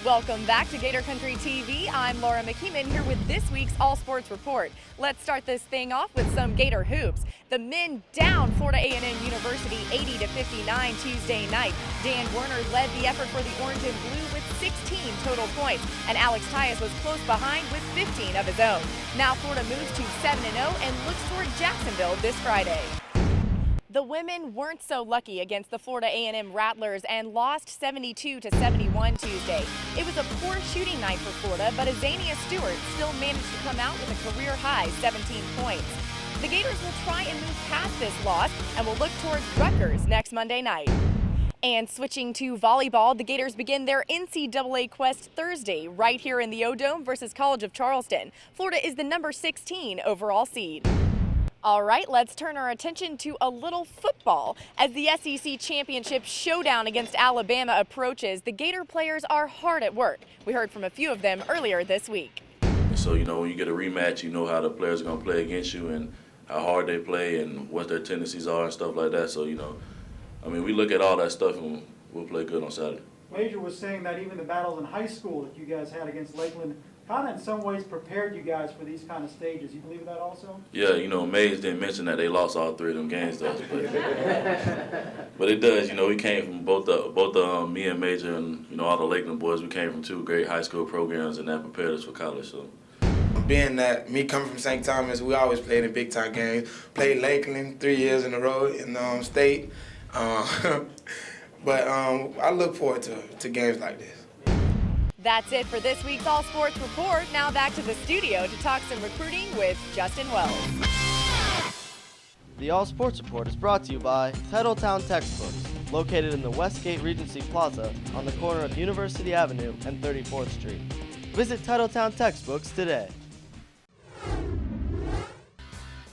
Welcome back to Gator Country TV. I'm Laura McKeeman here with this week's All Sports Report. Let's start this thing off with some Gator hoops. The men down Florida A&M University 80-59 Tuesday night. Dan Werner led the effort for the orange and blue with 16 total points, and Alex Tyus was close behind with 15 of his own. Now Florida moves to 7-0 and looks toward Jacksonville this Friday. The women weren't so lucky against the Florida A&M Rattlers and lost 72-71 Tuesday. It was a poor shooting night for Florida, but Azania Stewart still managed to come out with a career-high 17 points. The Gators will try and move past this loss and will look towards Rutgers next Monday night. And switching to volleyball, the Gators begin their NCAA quest Thursday right here in the O-Dome versus College of Charleston. Florida is the number 16 overall seed. All right, let's turn our attention to a little football. As the SEC Championship showdown against Alabama approaches, the Gator players are hard at work. We heard from a few of them earlier this week. So, when you get a rematch, you know how the players are going to play against you and how hard they play and what their tendencies are and stuff like that. So, we look at all that stuff and we'll play good on Saturday. Major was saying that even the battles in high school that you guys had against Lakeland kind of in some ways prepared you guys for these kind of stages. You believe that also? Yeah, Mays didn't mention that they lost all three of them games, though. But it does. We came from both me and Major and, all the Lakeland boys, we came from two great high school programs, and that prepared us for college. So. Being that me coming from St. Thomas, we always played in big-time games. Played Lakeland 3 years in a row in state. But I look forward to games like this. That's it for this week's All Sports Report. Now back to the studio to talk some recruiting with Justin Wells. The All Sports Report is brought to you by Titletown Textbooks, located in the Westgate Regency Plaza on the corner of University Avenue and 34th Street. Visit Titletown Textbooks today.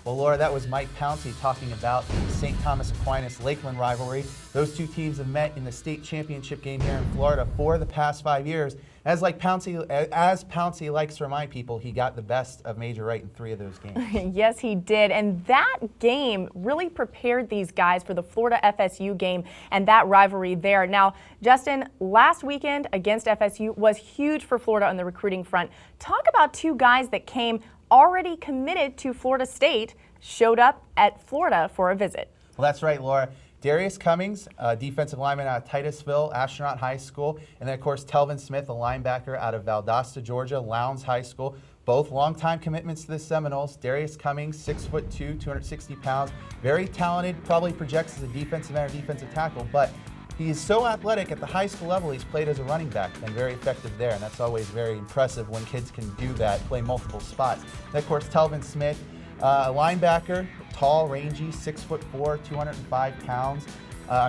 Well, Laura, that was Mike Pouncey talking about the St. Thomas Aquinas-Lakeland rivalry. Those two teams have met in the state championship game here in Florida for the past 5 years. As Pouncey likes to remind people, he got the best of Major Wright in 3 of those games. Yes, he did. And that game really prepared these guys for the Florida FSU game and that rivalry there. Now, Justin, last weekend against FSU was huge for Florida on the recruiting front. Talk about two guys that came already committed to Florida State, showed up at Florida for a visit. Well, that's right, Laura. Darius Cummings, defensive lineman out of Titusville, Astronaut High School, and then, of course, Telvin Smith, a linebacker out of Valdosta, Georgia, Lowndes High School. Both longtime commitments to the Seminoles. Darius Cummings, 6'2", 260 pounds, very talented, probably projects as a defensive end or defensive tackle, but he is so athletic at the high school level. He's played as a running back and very effective there, and that's always very impressive when kids can do that, play multiple spots. And of course, Telvin Smith, a linebacker, tall, rangy, 6'4", 205 pounds.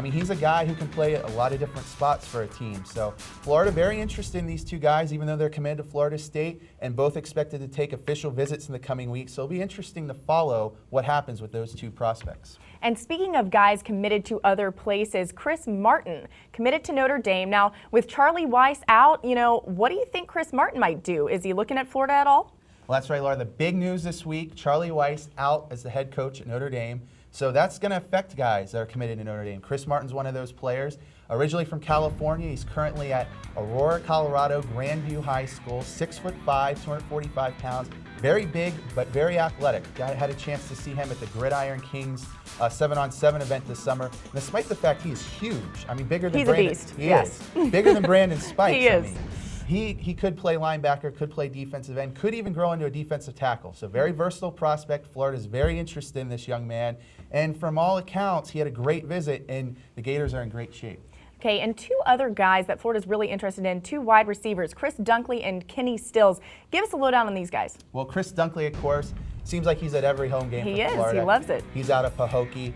He's a guy who can play a lot of different spots for a team. So Florida very interested in these two guys, even though they're committed to Florida State, and both expected to take official visits in the coming weeks. So it'll be interesting to follow what happens with those two prospects. And speaking of guys committed to other places, Chris Martin committed to Notre Dame. Now, with Charlie Weiss out, what do you think Chris Martin might do? Is he looking at Florida at all? Well, that's right, Laura. The big news this week, Charlie Weiss out as the head coach at Notre Dame. So that's going to affect guys that are committed to Notre Dame. Chris Martin's one of those players. Originally from California, he's currently at Aurora, Colorado, Grandview High School, 6'5", 245 pounds. Very big, but very athletic. I had a chance to see him at the Gridiron Kings 7-on-7 event this summer. And despite the fact he is huge, bigger than Brandon. He's a beast, He yes. is. Bigger than Brandon Spikes. He is. He could play linebacker, could play defensive end, could even grow into a defensive tackle. So very versatile prospect. Florida's very interested in this young man. And from all accounts, he had a great visit, and the Gators are in great shape. Okay, and two other guys that Florida's really interested in, two wide receivers, Chris Dunkley and Kenny Stills. Give us a lowdown on these guys. Well, Chris Dunkley, of course, seems like he's at every home game for Florida. He loves it. He's out of Pahokee.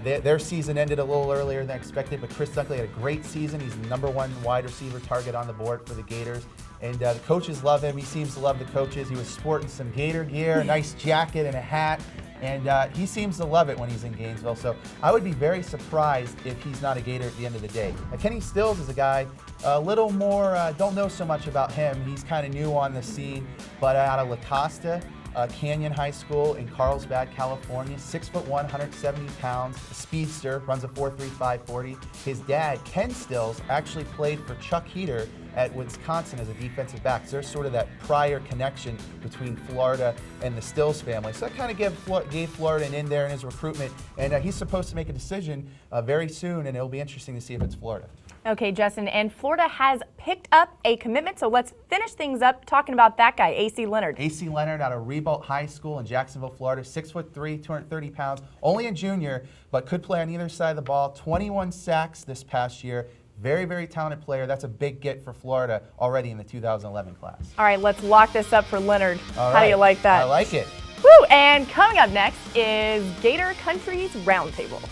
Their season ended a little earlier than expected, but Chris Dunkley had a great season. He's the #1 wide receiver target on the board for the Gators. And the coaches love him. He seems to love the coaches. He was sporting some Gator gear, a nice jacket and a hat. And he seems to love it when he's in Gainesville. So I would be very surprised if he's not a Gator at the end of the day. Kenny Stills is a guy a little more, don't know so much about him. He's kind of new on the scene, but out of La Costa, Canyon High School in Carlsbad, California, 6'1", 170 pounds, a speedster, runs a 4.35 40. His dad, Ken Stills, actually played for Chuck Heater at Wisconsin as a defensive back. So there's sort of that prior connection between Florida and the Stills family. So that kind of gave Florida an in there in his recruitment. And he's supposed to make a decision very soon, and it'll be interesting to see if it's Florida. Okay, Justin, and Florida has picked up a commitment, so let's finish things up talking about that guy, A.C. Leonard. A.C. Leonard out of Ribault High School in Jacksonville, Florida, 6'3", 230 pounds, only a junior, but could play on either side of the ball. 21 sacks this past year. Very, very talented player. That's a big get for Florida already in the 2011 class. All right, let's lock this up for Leonard. All How right. do you like that? I like it. Woo! And coming up next is Gator Country's Roundtable.